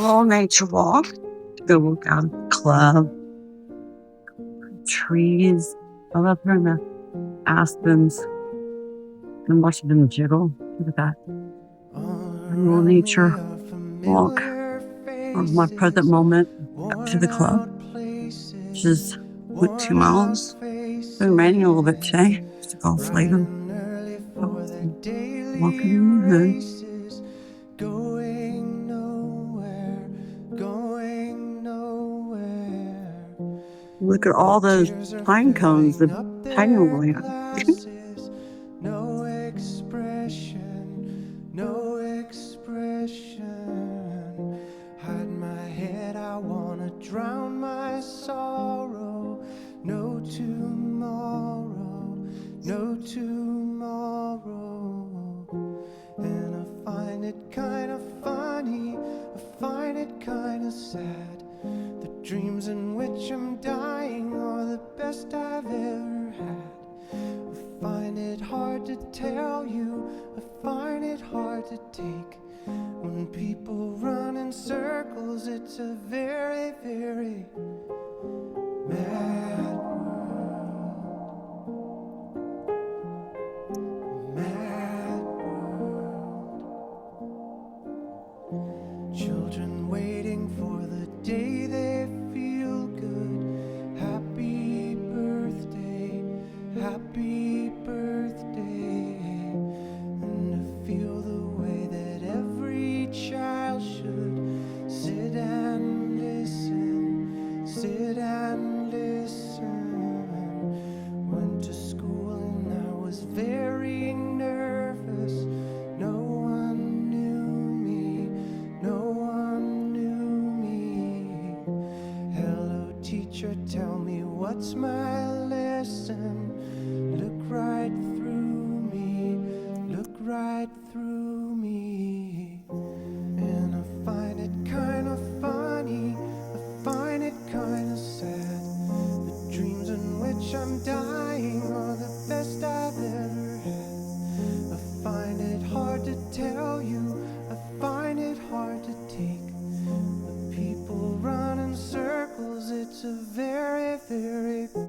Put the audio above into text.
little nature walk. Go walk out of the club. Trees. I love hearing the aspens and watching them jiggle. Look at that. A little nature walk of my present moment up to the club, which is 2 miles. It's been raining a little bit today. It's a golf later. Walking in the hood. Look at all those pine cones, the pineal gland. No expression, no expression. Hide my head, I wanna drown my sorrow. No tomorrow, no tomorrow. And I find it kinda funny, I find it kinda sad. The dreams in which I'm dying are the best I've ever had. I find it hard to tell you, I find it hard to take. When people run in circles, it's a very, very mad world. Mad world. Children waiting for the day they feel good. Happy birthday, happy birthday. And to feel the way that every child should sit and listen, sit and listen. Went to school and I was very nervous. No one knew me, no one knew me. Hello teacher, tell me what's my lesson. Look right through me, look right through me. And I find it kinda funny, I find it kinda sad. The dreams in which I'm dying are the best I've ever had. I find it hard to tell you, I find it hard to take. The people run in circles, it's a very